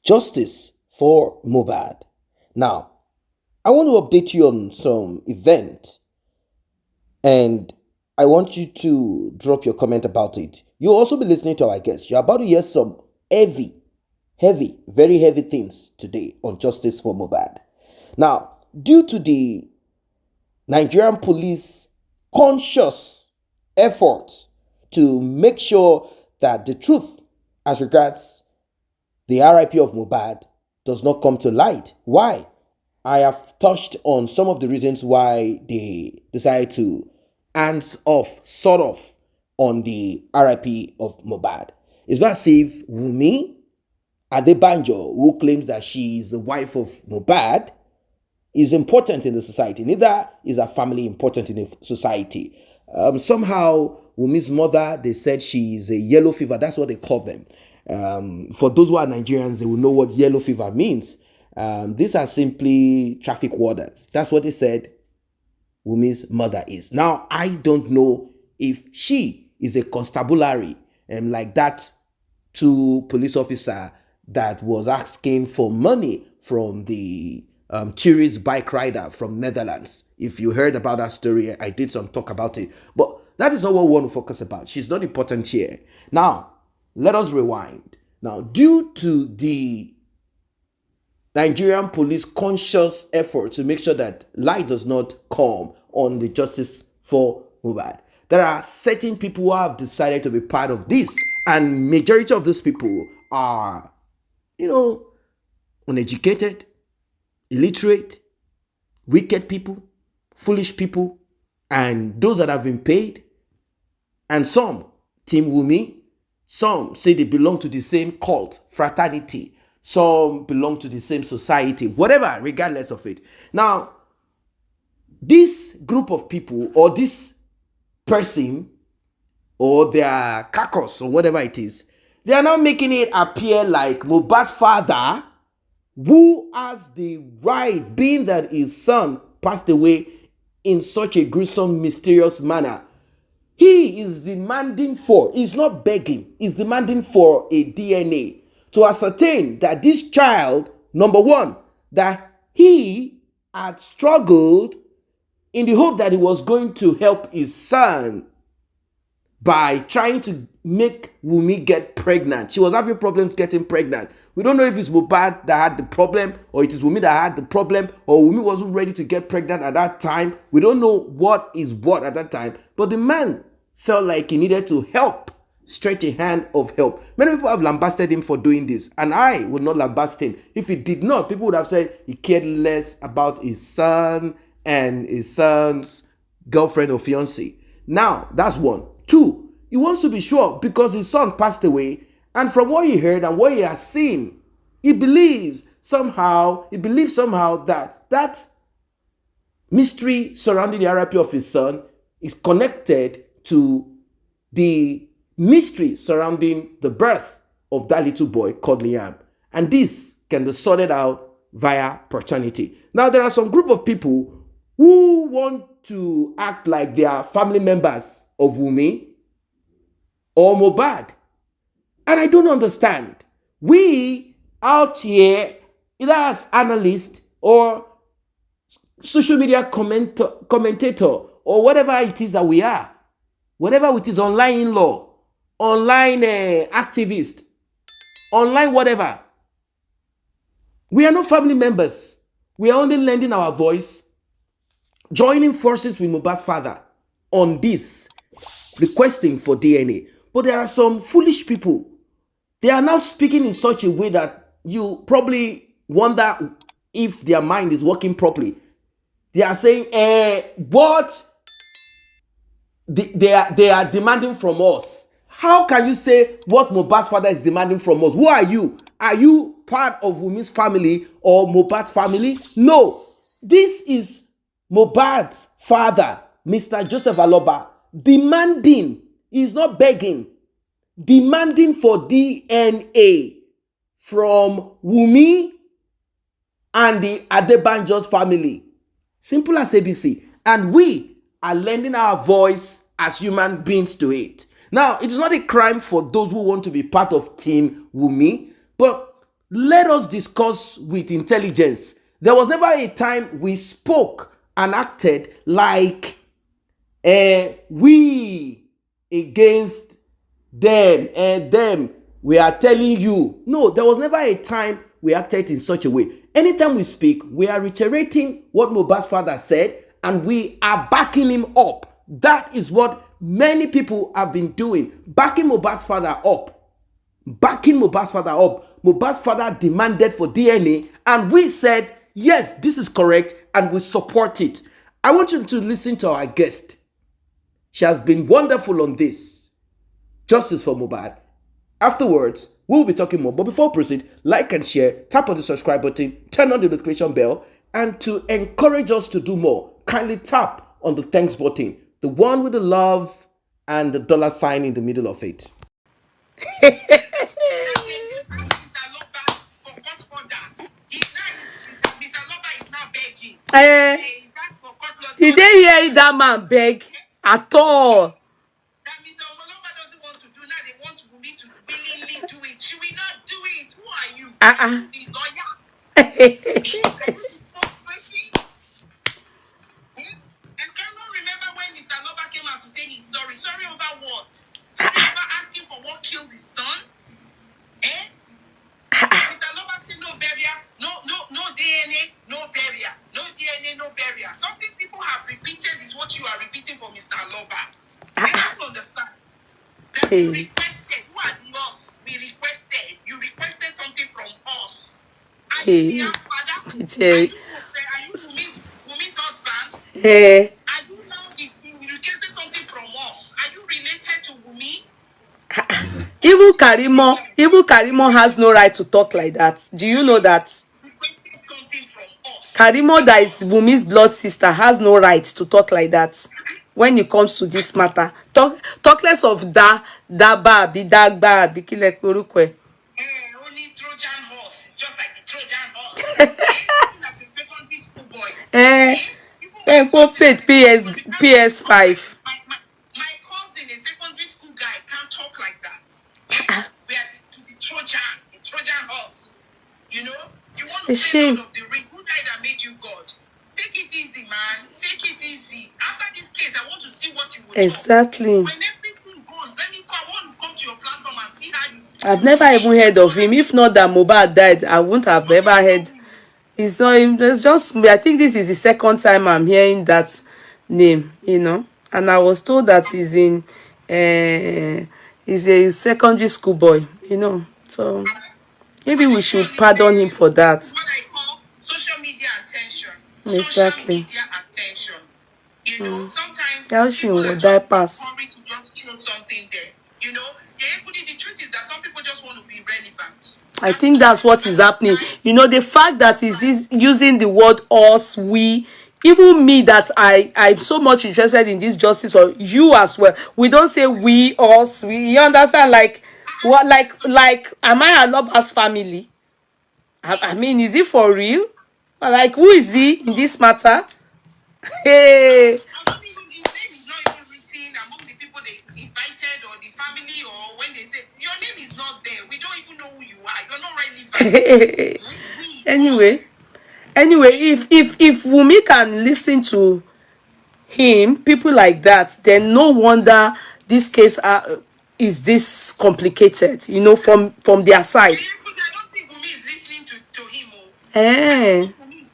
Justice for Mohbad. Now, I want to update you on some event, and I want you to drop your comment about it. You'll also be listening to our guests. You're about to hear some very heavy things today on Justice for Mohbad. Now, due to the Nigerian police conscious effort to make sure that the truth as regards the RIP of Mohbad does not come to light. Why? I have touched on some of the reasons why they decided to hands off, sort of, on the RIP of Mohbad. It's not as if Wunmi Adebanjo, who claims that she is the wife of Mohbad, is important in the society. Neither is her family important in the society. Somehow, Wunmi's mother, they said she is a yellow fever. That's what they call them. For those who are Nigerians, they will know what yellow fever means. These are simply traffic warders. That's what they said Wunmi's mother is. Now, I don't know if she is a constabulary like that to police officer that was asking for money from the tourist bike rider from Netherlands. If you heard about that story, I did some talk about it. But that is not what we want to focus about. She's not important here. Now, let us rewind. Now, due to the Nigerian police conscious effort to make sure that light does not come on the justice for Mohbad, there are certain people who have decided to be part of this, and majority of these people are, uneducated, illiterate, wicked people, foolish people, and those that have been paid. And some, Team Wunmi, some say they belong to the same cult, fraternity. Some belong to the same society, whatever, regardless of it. Now, this group of people or this person or their carcass or whatever it is, they are now making it appear like Mohbad's father, who has the right, being that his son passed away in such a gruesome, mysterious manner, he is demanding for, he's not begging, he's demanding for a DNA to ascertain that this child, number one, that he had struggled in the hope that he was going to help his son by trying to make Wunmi get pregnant. She was having problems getting pregnant. We don't know if it's Mohbad that had the problem, or it is Wunmi that had the problem, or Wunmi wasn't ready to get pregnant at that time. We don't know what is what at that time. But the man felt like he needed to help, stretch a hand of help. Many people have lambasted him for doing this, and I would not lambast him. If he did not, people would have said he cared less about his son and his son's girlfriend or fiancé. Now, that's one. Two, he wants to be sure because his son passed away, and from what he heard and what he has seen, he believes somehow that that mystery surrounding the RIP of his son is connected to the mystery surrounding the birth of that little boy called Liam. And this can be sorted out via paternity. Now, there are some group of people who want to act like they are family members of Wunmi or Mohbad. And I don't understand. We out here, either as analysts or social media commentator or whatever it is that we are, whatever it is, online in-law, online activist, online whatever, we are not family members. We are only lending our voice, joining forces with Mohbad's father on this, requesting for DNA. But there are some foolish people. They are now speaking in such a way that you probably wonder if their mind is working properly. They are saying, what they are demanding from us. How can you say what Mohbad's father is demanding from us? Who are you? Are you part of Wunmi's family or Mohbad's family? No. This is Mohbad's father, Mr. Joseph Aloba, demanding, he's not begging, demanding for DNA from Wunmi and the Adebanjo's family. Simple as ABC. And we are lending our voice as human beings to it. Now, it is not a crime for those who want to be part of Team Wunmi, but let us discuss with intelligence. There was never a time we spoke and acted like we against them and them. We are telling you. No, there was never a time we acted in such a way. Anytime we speak, we are reiterating what Mohbad's father said and we are backing him up. That is what many people have been doing, backing Mohbad's father up. Backing Mohbad's father up. Mohbad's father demanded for DNA and we said, yes, this is correct and we support it. I want you to listen to our guest. She has been wonderful on this. Justice for Mohbad. Afterwards, we'll be talking more. But before we proceed, like and share, tap on the subscribe button, turn on the notification bell, and to encourage us to do more, kindly tap on the thanks button, the one with the love and the dollar sign in the middle of it. Did they hear that man beg at all? That Mr. Omoloba doesn't want to do now. They want Wunmi to willingly do it. She will not do it. Who are you? The lawyer. And cannot remember when Mr. Loba came out to say he's sorry. Sorry over what? Sorry over asking for what killed his son? Eh? Mr. Loba said no burial, no DNA, no burial. No DNA, no burial. Something people have repeated is what you are repeating for Mr. Loba. I don't understand. That you requested. Who are us? We requested. You requested something from us. Are you the father? Are you Wunmi's husband? Are you now you requested something from us? Are you related to Wunmi? Even Karimo has no right to talk like that. Do you know that? Karimo, that is Wunmi's blood sister, has no right to talk like that when it comes to this matter. Talk less of that baby. Only Trojan horse. It's just like the Trojan horse. Like a secondary school boy. PS5. My cousin, a secondary school guy, can't talk like that. We are the Trojan horse. You know? You want to say Lord of the Ring. Who died that made you God? Take it easy, man. Take it easy. After this case, I want to see what you will exactly. When everything goes, let me go. I want to come to your platform and see how you. I've never even heard of him. If not that Mohbad died, I wouldn't have ever heard. It's not. It's just. I think this is the second time I'm hearing that name. You know, and I was told that he's in. He's a secondary school boy. You know, so maybe we should pardon him for that. What I call social media attention. Exactly. Social media attention. You know, sometimes people are just hurry to just throw something there. You know, the truth is that some people just want to be relevant. I think that's what is happening. You know, the fact that he's using the word us, we, even me, that I'm so much interested in this justice, or you as well. We don't say we, us, we. You understand? Like what? Like, am I Aloba's family? I mean, is it for real? Like, who is he in this matter? Hey. His name is not even written among the people they invited or the family, or when they say your name is not there, we don't even know who you are. You're not relevant. Anyway, if Wunmi can listen to him, people like that, then no wonder this case is this complicated. You know, from their side. But I don't think Wunmi is listening to him.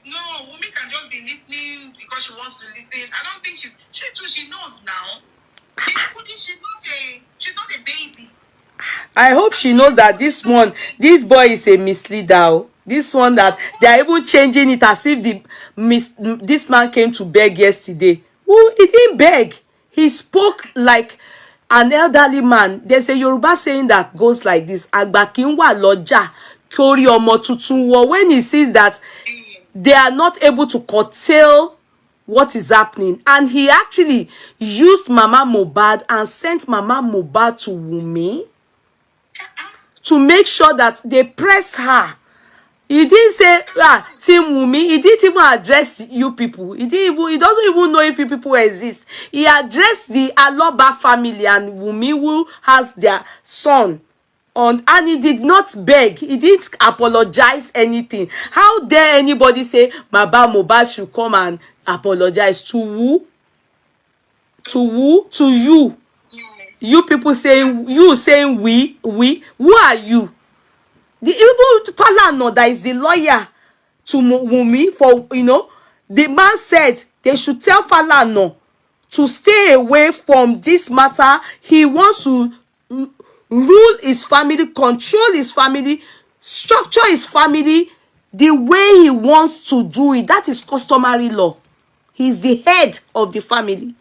No, Wunmi can just be listening because she wants to listen. I don't think she knows now. She's not a baby. I hope she knows that this boy is a misleader. This one, that they are even changing it as if this man came to beg yesterday. Well, he didn't beg. He spoke like an elderly man. There's a Yoruba saying that goes like this: Agba ki n wa loja kori omo tuntun wo. When he sees that they are not able to curtail what is happening, and he actually used Mama Mohbad and sent Mama Mohbad to Wunmi to make sure that they press her. He didn't say Team Wunmi. He didn't even address you people. He doesn't even know if you people exist. He addressed the Aloba family and Wunmi, who has their son and he did not beg, he didn't apologize anything. How dare anybody say Baba Mohbad should come and apologize? To who? To who? To you. You people saying, you saying we, who are you? The even Falana, that is the lawyer to Wunmi, for, you know, the man said they should tell Falana to stay away from this matter. He wants to rule his family, control his family, structure his family the way he wants to do it. That is customary law. He's the head of the family.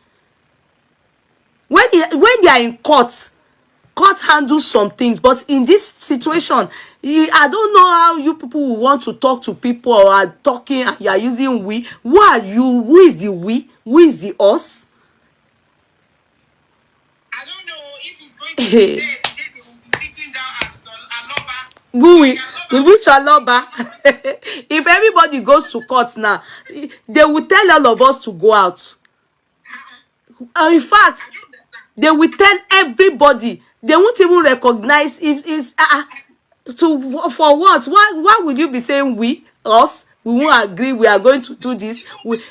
When they are in court handles some things, but in this situation, I don't know how you people will want to talk to people or are talking and you are using we. Who are you? Who is the we? Who is the us? I don't know if it's going to be there. They will be sitting down as Aloba. Which Aloba? If everybody goes to court now, they will tell all of us to go out. In fact, they will tell everybody. They won't even recognize if it's for what? Why would you be saying we, us? We won't agree. We are going to do this. Which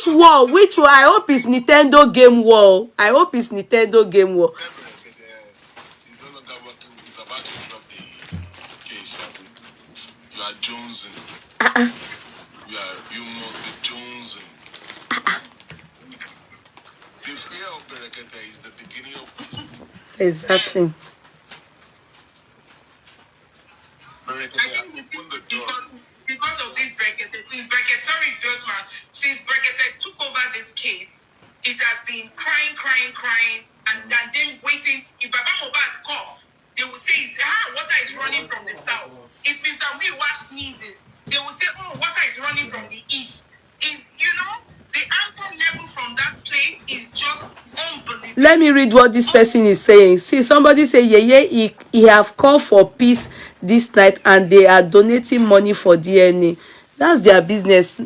war? Which war? I hope it's Nintendo game war. I hope it's Nintendo game war. It's no longer working. It's about to drop the case. You are jonesing. You must be jonesing. The fear of Berekete is the beginning of wisdom. Exactly. Berekete opened the door. Because of this Berekete, since Berekete took over this case, it has been crying, and then waiting. If Baba Mohbad cough, they will say, water is running from the south. If Mr. Wiwa sneezes, they will say, water is running from the east. The anger level from that place is just unbelievable. Let me read what this person is saying. See, somebody say, he have called for peace this night and they are donating money for DNA. That's their business.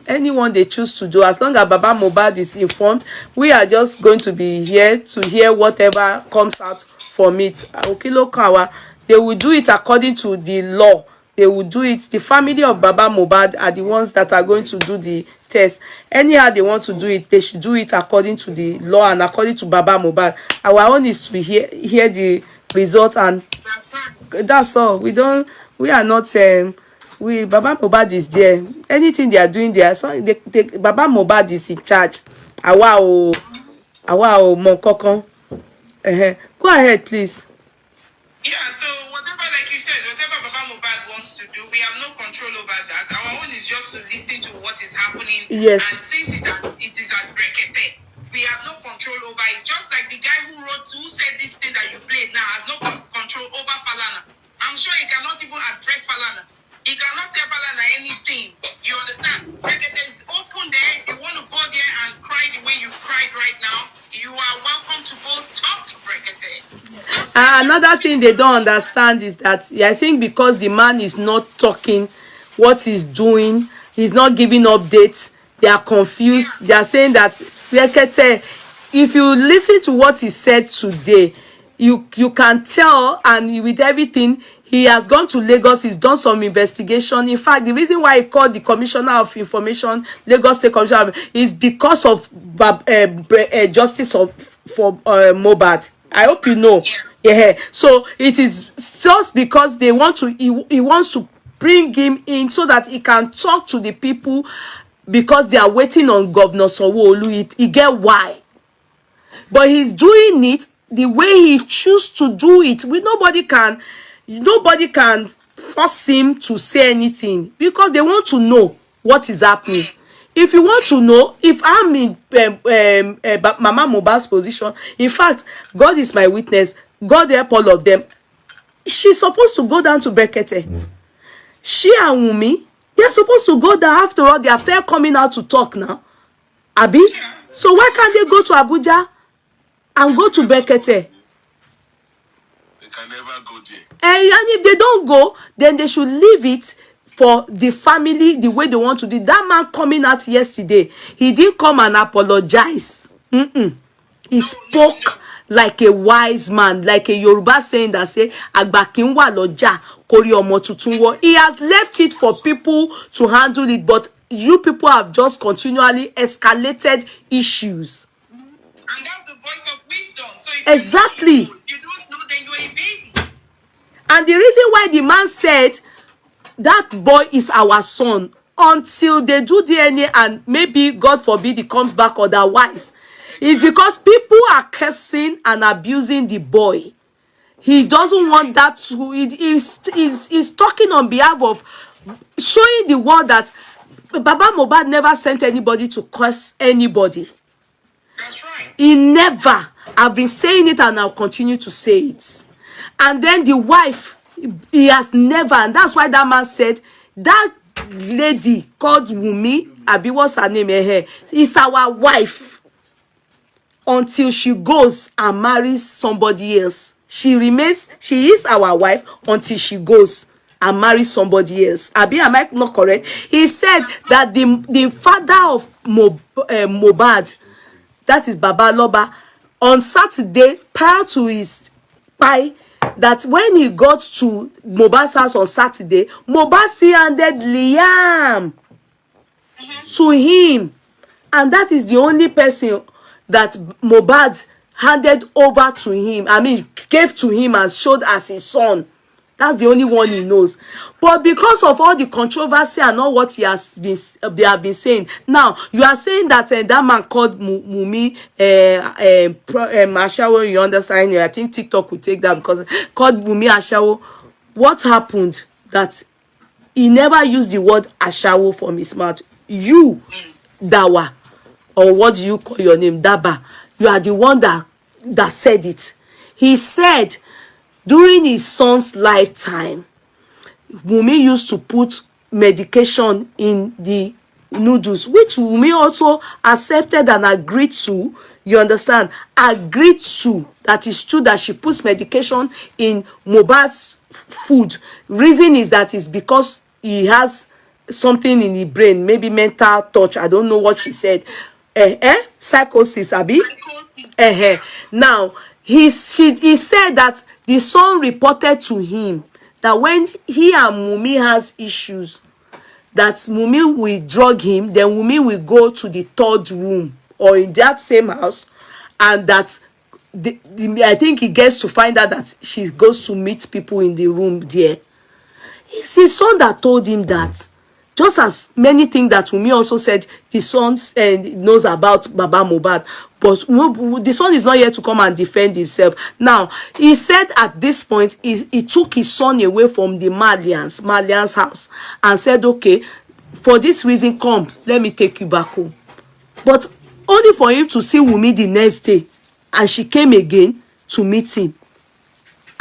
Anyone they choose to do, as long as Baba Mohbad is informed, we are just going to be here to hear whatever comes out from it. Okilo Kawa, they will do it according to the law. They will do it. The family of Baba Mohbad are the ones that are going to do the test. Anyhow they want to do it, they should do it according to the law and according to Baba Mohbad. Our own is to hear the result, and that's all. We are not Baba Mohbad is there. Anything they are doing there, so Baba Mohbad is in charge. Awa o Monkokon. Go ahead, please. Yeah, so whatever, like you said, whatever Baba Mohbad wants to do, we have no control over that. Our own is just to listen to what is happening. Yes. And since it is at Berekete, we have no control over it. Just like the guy who said this thing that you played now has no control over Falana. I'm sure he cannot even address Falana. He cannot tell Falana anything. You understand? Berekete is open there. You want to go there and cry the way you've cried right now, you are welcome to go talk to Berekete. Another thing they don't understand is that I think because the man is not talking what he's doing, he's not giving updates, they are confused. They are saying that Berekete, if you listen to what he said today, you can tell, and with everything, he has gone to Lagos, he's done some investigation. In fact, the reason why he called the Commissioner of Information, Lagos State Commissioner, is because of justice for Mohbad. I hope you know. Yeah. So it is just because they want to, he wants to bring him in so that he can talk to the people, because they are waiting on Governor Sanwo-Olu. He get why. But he's doing it the way he chooses to do it. Nobody can force him to say anything, because they want to know what is happening. If you want to know, if I'm in Mama Mohbad's position, in fact, God is my witness, God help all of them. She's supposed to go down to Berekete. She and Wunmi, they're supposed to go down. After all, they are still coming out to talk now. Abi? So why can't they go to Abuja and go to Berekete? They can never go there. And if they don't go, then they should leave it for the family the way they want to do. That man coming out yesterday, he didn't come and apologize. He spoke like a wise man, like a Yoruba saying that say àgbà kì í wà lọ́jà kórí ọmọ tuntun wọ́. He has left it for people to handle it, but you people have just continually escalated issues. And that's the voice of wisdom. So if Exactly. you don't know, then you're a baby. And the reason why the man said that boy is our son until they do DNA and maybe God forbid he comes back otherwise is because people are cursing and abusing the boy. He doesn't want that to. He's talking on behalf of showing the world that Baba Mohbad never sent anybody to curse anybody. That's right. He never. I've been saying it and I'll continue to say it. And then the wife, he has never, and that's why that man said that lady called Wunmi, Abi, what's her name? Is our wife until she goes and marries somebody else. She is our wife until she goes and marries somebody else. Abi, am I not correct? He said that the father of Mohbad, that is Baba Loba, on Saturday, prior to his pie, that when he got to Mohbad's house on Saturday, Mohbad still handed Liam to him. And that is the only person that Mohbad handed over to him. I mean, gave to him and showed as his son. That's the only one he knows. But because of all the controversy and all what they have been saying, now you are saying that that man called Wunmi Ashawo, you understand? I think TikTok will take that because called Wunmi Ashawo. What happened? That he never used the word Ashawo from his mouth. You, Dawa, or what do you call your name, Daba? You are the one that said it. He said, during his son's lifetime, Wunmi used to put medication in the noodles, which Wunmi also accepted and agreed to. You understand? Agreed to. That is true that she puts medication in Mohbad's food. Reason is that it's because he has something in the brain, maybe mental touch. I don't know what she said. Psychosis, Abi. Now, he said that the son reported to him that when he and Wunmi has issues, that Wunmi will drug him, then Wunmi will go to the third room or in that same house, and that I think he gets to find out that she goes to meet people in the room there. It's his son that told him that. Just as many things that Wunmi also said, the son knows about Baba Mohbad. But the son is not here to come and defend himself. Now, he said at this point, he took his son away from the Malian's house and said, okay, for this reason, come, let me take you back home. But only for him to see Wunmi the next day. And she came again to meet him.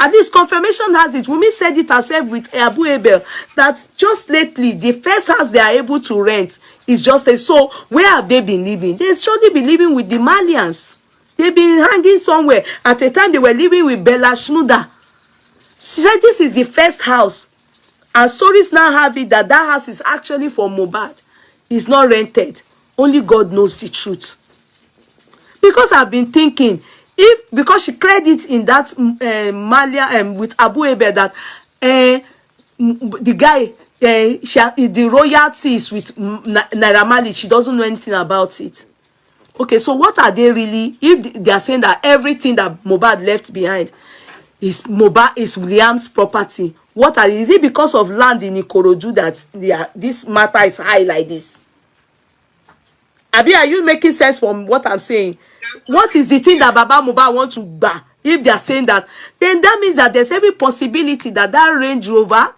And this confirmation has it. Wunmi said it herself with Abu Abel that just lately, the first house they are able to rent is just a. So where have they been living? They surely be living with the Malians. They've been hanging somewhere. At a time, they were living with Bella Shmuda. She said this is the first house. And stories now have it that that house is actually for Mohbad. It's not rented. Only God knows the truth. Because I've been thinking, because she credits in that Malia with Abu Abel that the guy, the royalty is with Naira Marley. She doesn't know anything about it. Okay, so what are they really? If they are saying that everything that Mohbad left behind is Liam's property, is it because of land in Ikorodu that this matter is high like this? Abi, are you making sense from what I'm saying? What is the thing that Baba Mohbad want to buy? If they are saying that, then that means that there's every possibility that Range Rover,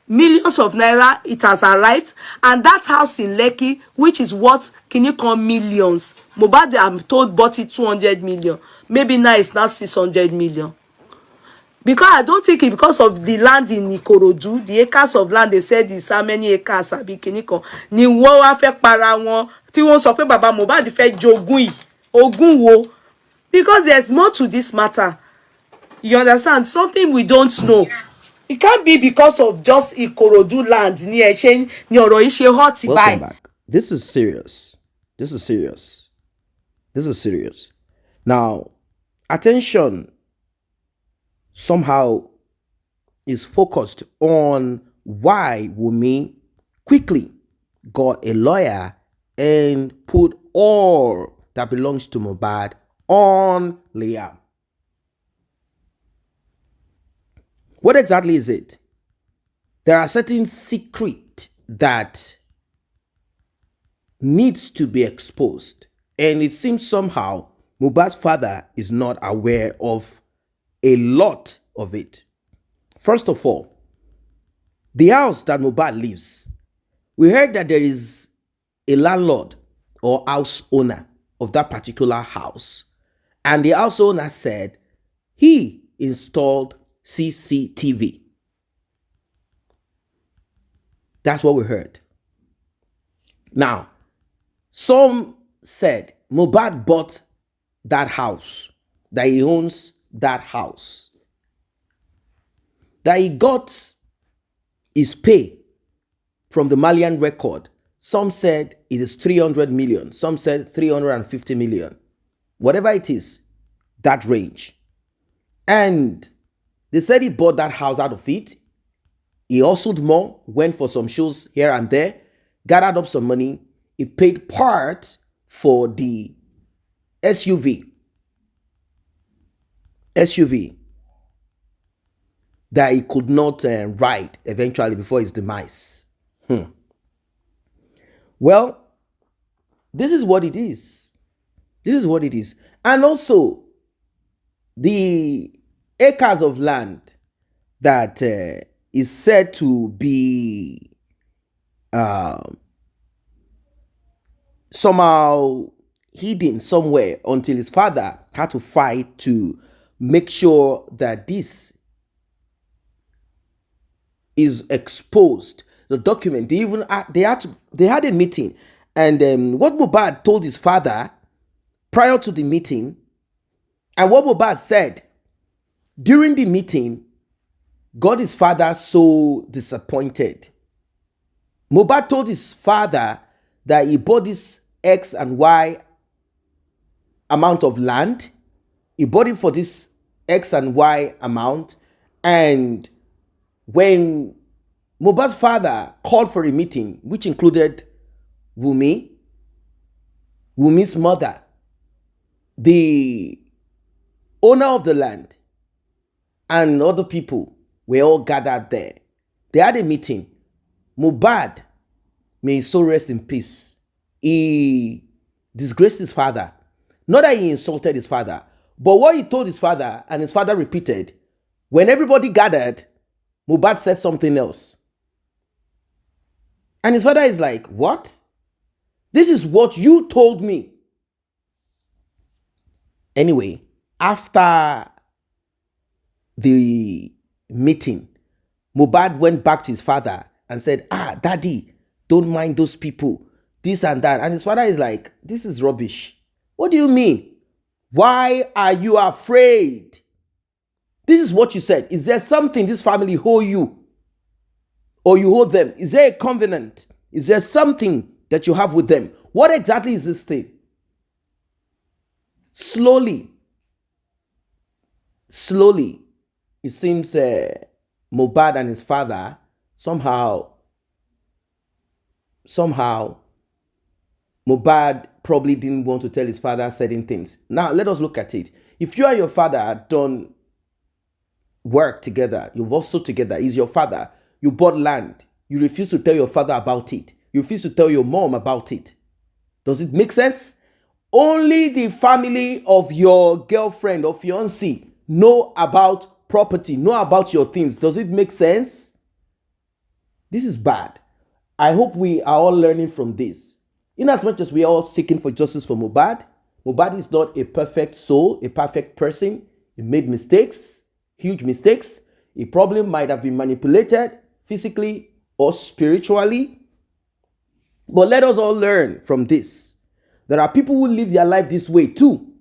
millions of naira, it has arrived, and that house in Lekki, which is what can you call millions? Mohbad, I'm told, bought it 200 million. Maybe now it's not 600 million. Because I don't think it because of the land in Ikorodu, the acres of land they said is how many acres abi kiniko. Ni wọ́n wá fẹ́ para wọn tí wọ́n sọ pé Baba Mohbad fẹ́ jogún yìí. Ogun wo? Because there's more to this matter. You understand? Something we don't know. It can't be because of just Ikorodu land. Ni ọ̀rọ̀ yìí ṣe hot by. Welcome back. This is serious. This is serious. This is serious. Now, attention somehow is focused on why Wunmi quickly got a lawyer and put all that belongs to Mohbad on Liam. What exactly is it? There are certain secrets that needs to be exposed, and it seems somehow Mohbad's father is not aware of a lot of it. First of all, the house that Mohbad lives, we heard that there is a landlord or house owner of that particular house, and the house owner said he installed CCTV. That's what we heard. Now, some said Mohbad bought that house, that he owns that house, that he got his pay from the Malian record. Some said it is 300 million. Some said 350 million. Whatever it is, that range. And they said he bought that house out of it. He hustled more, went for some shows here and there, gathered up some money. He paid part for the SUV that he could not ride eventually before his demise. Well, this is what it is. This is what it is. And also, the acres of land that is said to be somehow hidden somewhere until his father had to fight to make sure that this is exposed. The document, they had a meeting, and what Mohbad told his father prior to the meeting, and what Mohbad said during the meeting, got his father so disappointed. Mohbad told his father that he bought this X and Y amount of land. He bought it for this X and Y amount. And when Mohbad's father called for a meeting, which included Wunmi's mother, the owner of the land, and other people were all gathered there. They had a meeting. Mohbad, may his soul rest in peace, he disgraced his father. Not that he insulted his father, but what he told his father, and his father repeated, when everybody gathered, Mohbad said something else. And his father is like, what? This is what you told me. Anyway, after the meeting, Mohbad went back to his father and said, daddy, don't mind those people, this and that. And his father is like, this is rubbish. What do you mean? Why are you afraid? This is what you said. Is there something this family owe you? Or you owe them? Is there a covenant? Is there something that you have with them? What exactly is this thing? Slowly, it seems Mohbad and his father somehow Mohbad probably didn't want to tell his father certain things. Now, let us look at it. If you and your father had done work together, you've also together, he's your father, you bought land, you refuse to tell your father about it, you refuse to tell your mom about it. Does it make sense? Only the family of your girlfriend or fiancé know about property, know about your things. Does it make sense? This is bad. I hope we are all learning from this. In as much as we are all seeking for justice for Mohbad, Mohbad is not a perfect soul, a perfect person. He made mistakes, huge mistakes. He probably might have been manipulated physically or spiritually. But let us all learn from this. There are people who live their life this way too.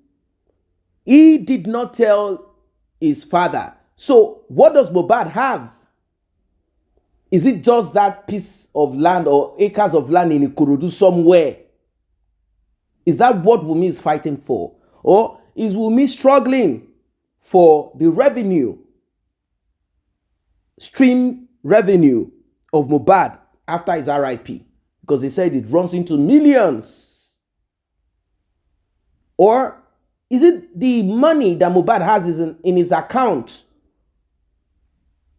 He did not tell his father. So what does Mohbad have? Is it just that piece of land or acres of land in Ikorodu somewhere? Is that what Wunmi is fighting for? Or is Wunmi struggling for the revenue, stream revenue of Mohbad after his RIP? Because they said it runs into millions. Or is it the money that Mohbad has in his account?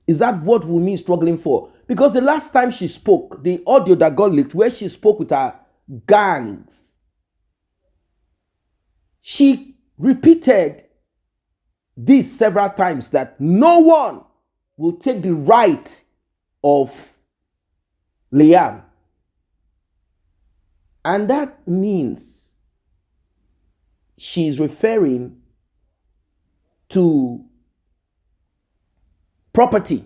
Is that what Wunmi is struggling for? Because the last time she spoke, the audio that got leaked, where she spoke with her gangs, she repeated this several times, that no one will take the right of Liam. And that means she's referring to property,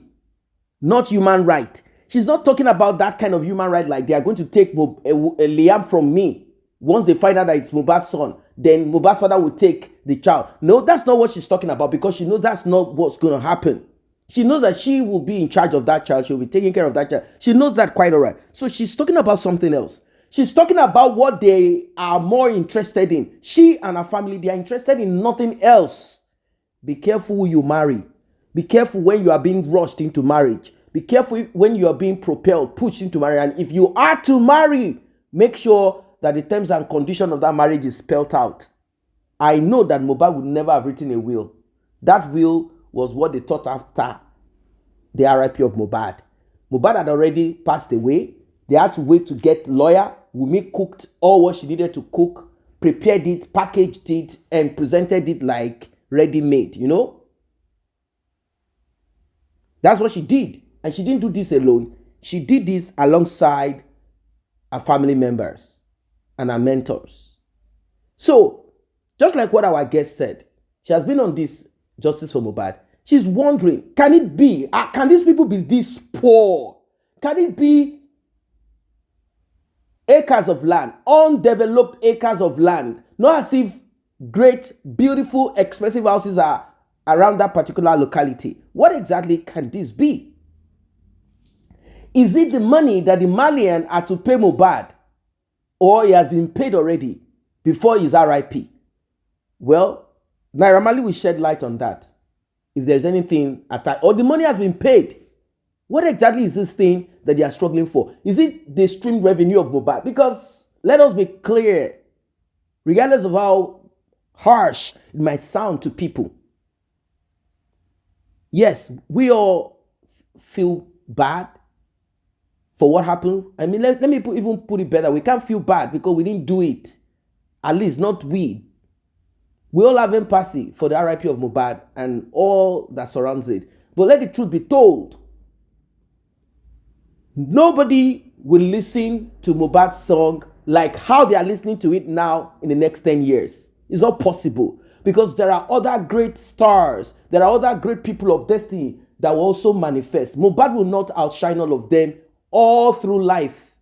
not human right. She's not talking about that kind of human right, like they are going to take Liam from me. Once they find out that it's Mohbad's son, then Mohbad's father will take the child. No, that's not what she's talking about, because she knows that's not what's going to happen. She knows that she will be in charge of that child. She'll be taking care of that child. She knows that quite all right. So she's talking about something else. She's talking about what they are more interested in. She and her family, they are interested in nothing else. Be careful who you marry. Be careful when you are being rushed into marriage. Be careful when you are being propelled, pushed into marriage. And if you are to marry, make sure that the terms and conditions of that marriage is spelled out. I know that Mohbad would never have written a will. That will was what they thought after the RIP of Mohbad. Mohbad had already passed away. They had to wait to get lawyer. Wunmi cooked all what she needed to cook, prepared it, packaged it, and presented it like ready-made, you know? That's what she did. And she didn't do this alone. She did this alongside her family members and her mentors. So, just like what our guest said, she has been on this Justice for Mohbad. She's wondering, can it be, can these people be this poor? Can it be acres of land, undeveloped acres of land, not as if great, beautiful, expensive houses are around that particular locality? What exactly can this be? Is it the money that the Malian had to pay Mohbad, or he has been paid already before his RIP? Well, Naira Marley will shed light on that. If there's anything attached, or the money has been paid, what exactly is this thing that they are struggling for? Is it the stream revenue of Mohbad? Because let us be clear, regardless of how harsh it might sound to people, yes, we all feel bad for what happened. I mean, let me even put it better. We can't feel bad because we didn't do it. At least not we. We all have empathy for the RIP of Mohbad and all that surrounds it. But let the truth be told. Nobody will listen to Mohbad's song like how they are listening to it now in the next 10 years. It's not possible, because there are other great stars. There are other great people of destiny that will also manifest. Mohbad will not outshine all of them all through life.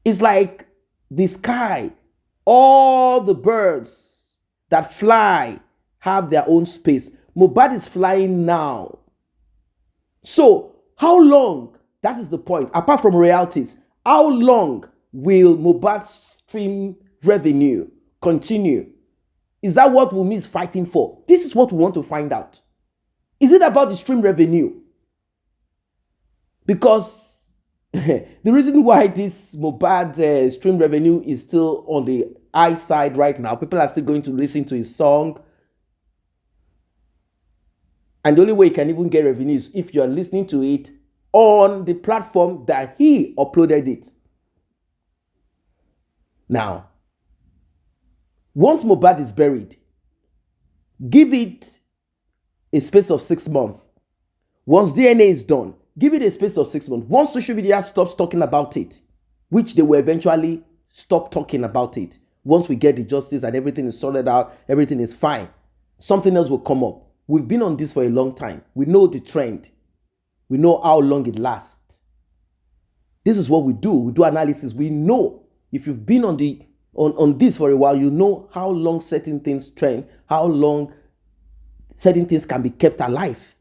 It's like the sky. All the birds that fly have their own space. Mohbad is flying now. So, how long? That is the point. Apart from royalties, how long will Mohbad's stream revenue continue? Is that what Wunmi is fighting for? This is what we want to find out. Is it about the stream revenue? Because the reason why this Mohbad stream revenue is still on the high side right now, people are still going to listen to his song. And the only way you can even get revenue is if you are listening to it on the platform that he uploaded it. Now, once Mohbad is buried, give it a space of 6 months. Once DNA is done, give it a space of 6 months. Once social media stops talking about it, which they will eventually stop talking about it, once we get the justice and everything is sorted out, everything is fine, something else will come up. We've been on this for a long time. We know the trend. We know how long it lasts. This is what we do. We do analysis. We know, if you've been on this for a while, you know how long certain things trend, how long certain things can be kept alive.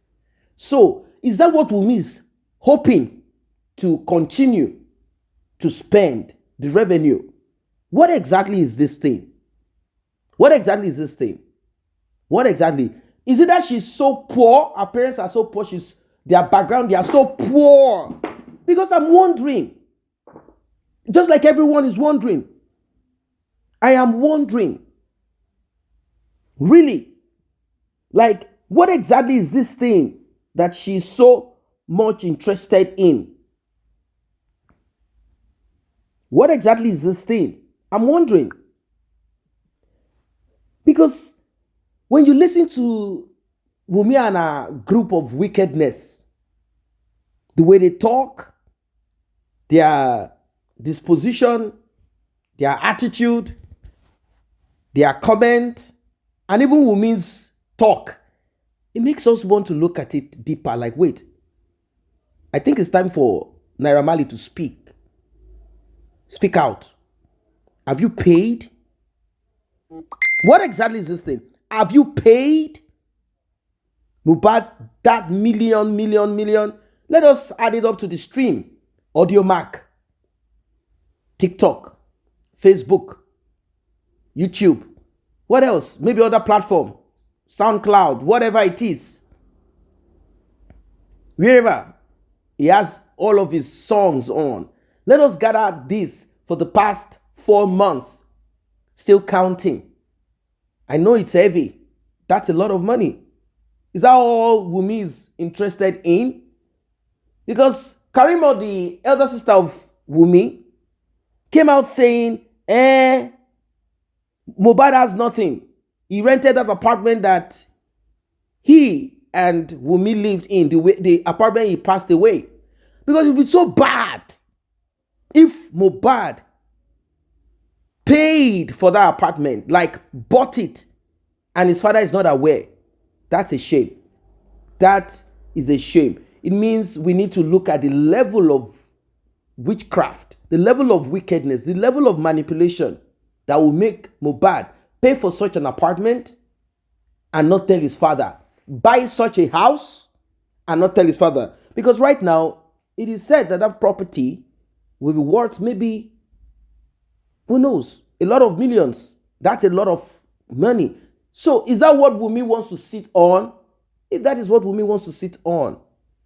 So, is that what Wunmi is hoping to continue to spend the revenue? What exactly is this thing? What exactly is this thing? What exactly? Is it that she's so poor? Her parents are so poor. Their background, they are so poor. Because I'm wondering, just like everyone is wondering, I am wondering, really, like, what exactly is this thing that she's so much interested in? What exactly is this thing? I'm wondering. Because when you listen to Wunmi and a group of wickedness, the way they talk, their disposition, their attitude, their comment, and even Wunmi's talk, it makes us want to look at it deeper. Like, wait, I think it's time for Naira Marley to speak. Speak out. Have you paid? What exactly is this thing? Have you paid Mohbad that million? Let us add it up to the stream. Audio Mac, TikTok, Facebook, YouTube. What else? Maybe other platform, SoundCloud, whatever it is. Wherever he has all of his songs on. Let us gather this for the past 4 months. Still counting. I know it's heavy. That's a lot of money. Is that all Wunmi is interested in? Because Karimo, the elder sister of Wunmi, came out saying, Mohbad has nothing. He rented that apartment that he and Wunmi lived in, the apartment he passed away. Because it would be so bad if Mohbad paid for that apartment, like bought it, and his father is not aware. That's a shame. That is a shame. It means we need to look at the level of witchcraft, the level of wickedness, the level of manipulation that will make Mohbad pay for such an apartment and not tell his father. Buy such a house and not tell his father. Because right now, it is said that that property will be worth maybe, who knows, a lot of millions. That's a lot of money. So is that what Wunmi wants to sit on? If that is what Wunmi wants to sit on,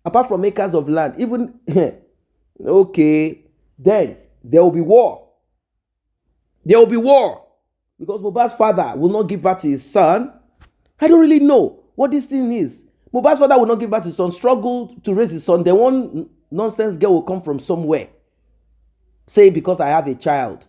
apart from acres of land, even, okay, then there will be war. There will be war. Because Mohbad's father will not give back to his son. I don't really know what this thing is. Mohbad's father will not give back to his son, struggled to raise his son. Then one nonsense girl will come from somewhere. Say, because I have a child.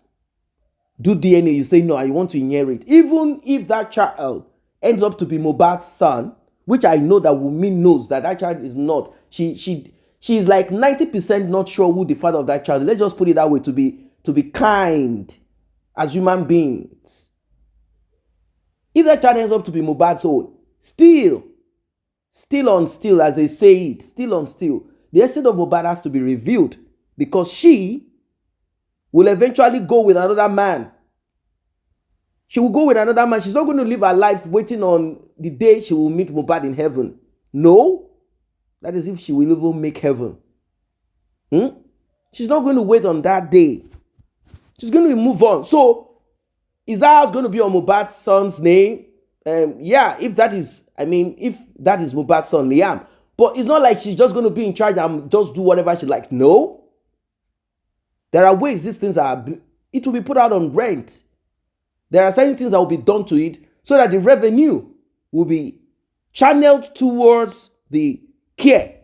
Do DNA, you say no, I want to inherit. Even if that child ends up to be Mohbad's son, which I know that Wunmi knows that that child is not. She is like 90% not sure who the father of that child is. Let's just put it that way, to be kind as human beings. If that child ends up to be Mohbad's own, still on still, as they say it, still on still, the estate of Mohbad has to be revealed, because she will eventually go with another man. She will go with another man. She's not going to live her life waiting on the day she will meet Mohbad in heaven. No. That is if she will even make heaven. She's not going to wait on that day. She's going to move on. So, is that house going to be on Mohbad's son's name? Yeah, if that is Mohbad's son, Liam. But it's not like she's just going to be in charge and just do whatever she likes. No. There are ways these things are, it will be put out on rent. There are certain things that will be done to it so that the revenue will be channeled towards the care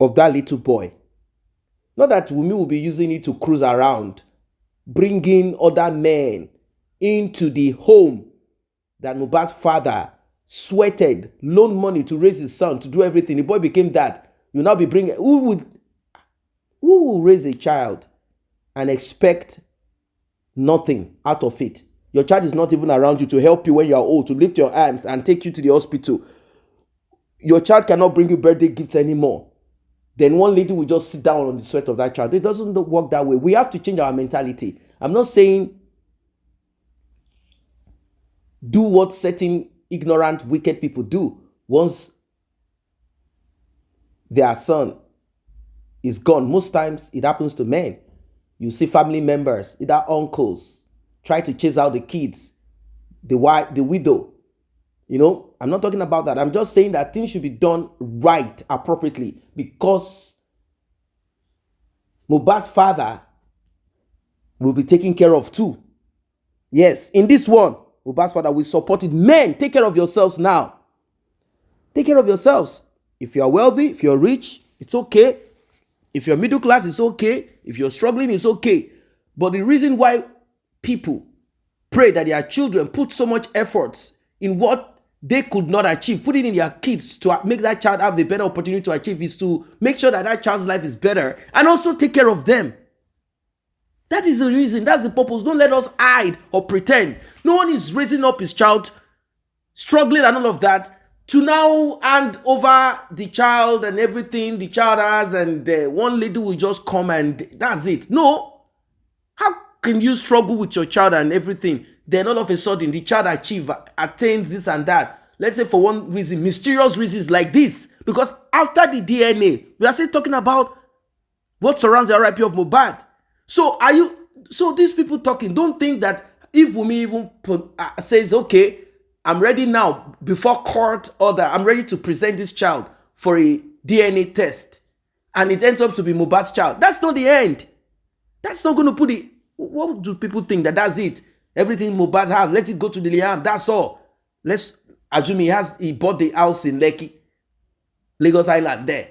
of that little boy. Not that Wunmi will be using it to cruise around, bringing other men into the home that Mohbad's father sweated, loaned money to raise his son, to do everything. The boy became that. You'll now be bringing, who will raise a child and expect nothing out of it? Your child is not even around you to help you when you are old, to lift your hands and take you to the hospital. Your child cannot bring you birthday gifts anymore. Then one lady will just sit down on the sweat of that child. It doesn't work that way. We have to change our mentality. I'm not saying do what certain ignorant, wicked people do once their son is gone. Most times it happens to men. You see family members, either uncles, try to chase out the kids, the wife, the widow. You know, I'm not talking about that. I'm just saying that things should be done right, appropriately, because Mohbad's father will be taken care of too. Yes, in this one, Mohbad's father will support it. Men, take care of yourselves now. Take care of yourselves. If you are wealthy, if you're rich, it's okay. If you're middle class, it's okay. If you're struggling, it's okay. But the reason why people pray that their children put so much efforts in what they could not achieve, put it in their kids to make that child have a better opportunity to achieve, is to make sure that that child's life is better and also take care of them. That is the reason. That's the purpose. Don't let us hide or pretend. No one is raising up his child, struggling and all of that, to now hand over the child and everything the child has, and one lady will just come and that's it. No. How can you struggle with your child and everything, then all of a sudden the child attains this and that? Let's say for one reason, mysterious reasons like this. Because after the DNA, we are still talking about what surrounds the RIP of Mohbad. So these people talking, don't think that if Wunmi even says, okay, I'm ready now, before court order, I'm ready to present this child for a DNA test, and it ends up to be Mohbad's child. That's not the end. That's not going to put it. What do people think that that's it? Everything Mohbad has, let it go to the Liam. That's all. Let's assume he bought the house in Lekki, Lagos Island there.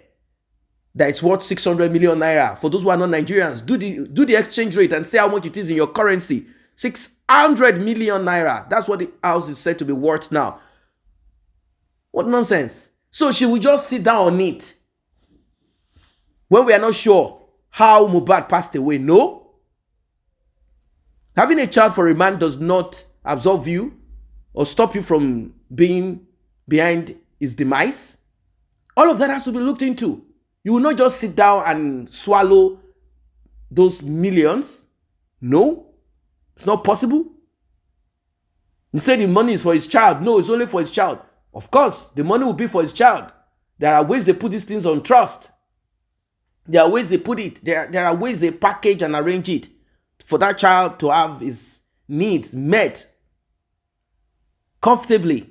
That it's worth 600 million naira. For those who are not Nigerians, do the exchange rate and say how much it is in your currency. 600 million naira. That's what the house is said to be worth now. What nonsense. So she will just sit down on it when we are not sure how Mohbad passed away. No. Having a child for a man does not absolve you or stop you from being behind his demise. All of that has to be looked into. You will not just sit down and swallow those millions. No, it's not possible. You say the money is for his child. No, it's only for his child. Of course, the money will be for his child. There are ways they put these things on trust. There are ways they put it. There are ways they package and arrange it for that child to have his needs met comfortably.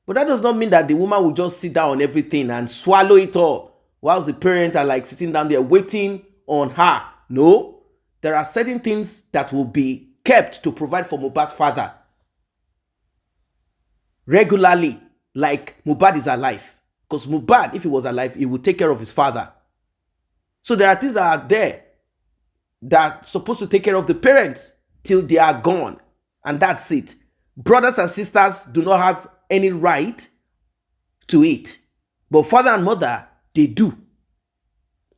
But that does not mean that the woman will just sit down on everything and swallow it all, whilst the parents are like sitting down there waiting on her. No, there are certain things that will be kept to provide for Mohbad's father regularly, like Mohbad is alive. Because Mohbad, if he was alive, he would take care of his father. So there are things that are there that are supposed to take care of the parents till they are gone. And that's it. Brothers and sisters do not have any right to it. But father and mother, they do.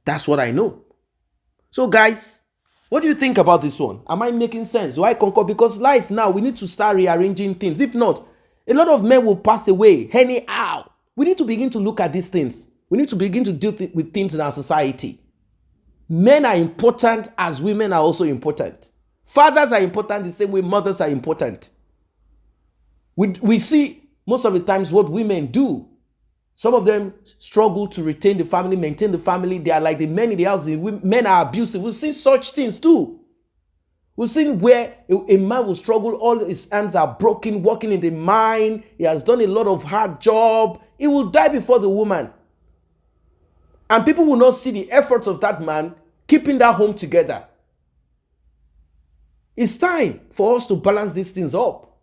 That's what I know. So guys, what do you think about this one? Am I making sense? Do I concur? Because life now, we need to start rearranging things. If not, a lot of men will pass away anyhow. We need to begin to look at these things. We need to begin to deal with things in our society. Men are important as women are also important. Fathers are important the same way mothers are important. We see most of the times what women do. Some of them struggle to retain the family, maintain the family. They are like the men in the house. The men are abusive. We've seen such things too. We've seen where a man will struggle. All his hands are broken, working in the mine. He has done a lot of hard job. He will die before the woman. And people will not see the efforts of that man keeping that home together. It's time for us to balance these things up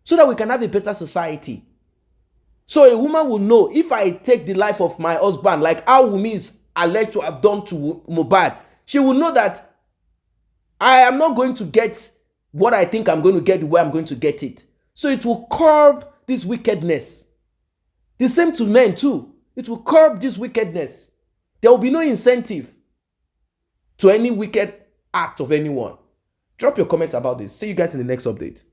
so that we can have a better society. So a woman will know, if I take the life of my husband, like how Wunmi is alleged to have done to Mohbad, she will know that I am not going to get what I think I'm going to get the way I'm going to get it. So it will curb this wickedness. The same to men too. It will curb this wickedness. There will be no incentive to any wicked act of anyone. Drop your comment about this. See you guys in the next update.